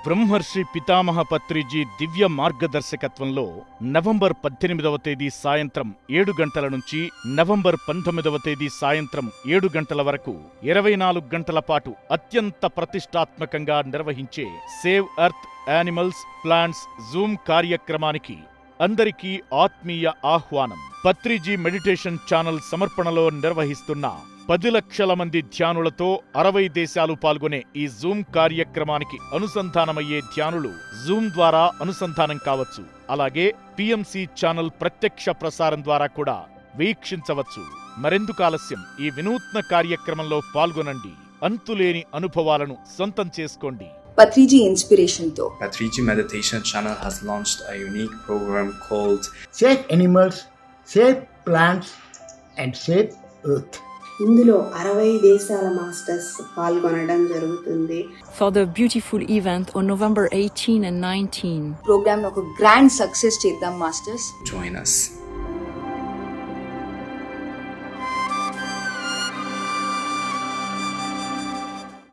బ్రహ్మర్షి పితామహ పత్రిజీ దివ్య మార్గదర్శకత్వంలో నవంబర్ 18వ తేదీ సాయంత్రం 7 గంటల నుంచి నవంబర్ 19వ తేదీ సాయంత్రం 7 గంటల వరకు 24 గంటల పాటు అత్యంత ప్రతిష్టాత్మకంగా నిర్వహించే save earth animals plants Zoom కార్యక్రమానికి అందరికీ ఆత్మీయ ఆహ్వానం. పత్రిజీ మెడిటేషన్ ఛానల్ సమర్పణలో నిర్వహిస్తున్న 10 లక్షల మంది ధ్యానులతో 60 దేశాలు పాల్గొనే ఈ జూమ్ కార్యక్రమానికి అనుసంధానమయ్యే ధ్యానులు జూమ్ ద్వారా అనుసంధానం కావచ్చు. అలాగే పిఎంసి ఛానల్ ప్రత్యక్ష ప్రసారం ద్వారా కూడా వీక్షించవచ్చు. మరెందుకు ఆలస్యం? ఈ వినూత్న కార్యక్రమంలో పాల్గొనండి. అంతులేని అనుభవాలను సొంతం చేసుకోండి. Patriji inspiration to Patriji meditation channel has launched a unique program called Save Animals, Save Plants and Save Earth. ఇందులో 60 దేశాల మాస్టర్స్ పాల్గొనడం జరుగుతుంది. For the beautiful event on November 18 and 19. Programme ఒక గ్రాండ్ సక్సెస్ చేద్దాం మాస్టర్స్. Join us.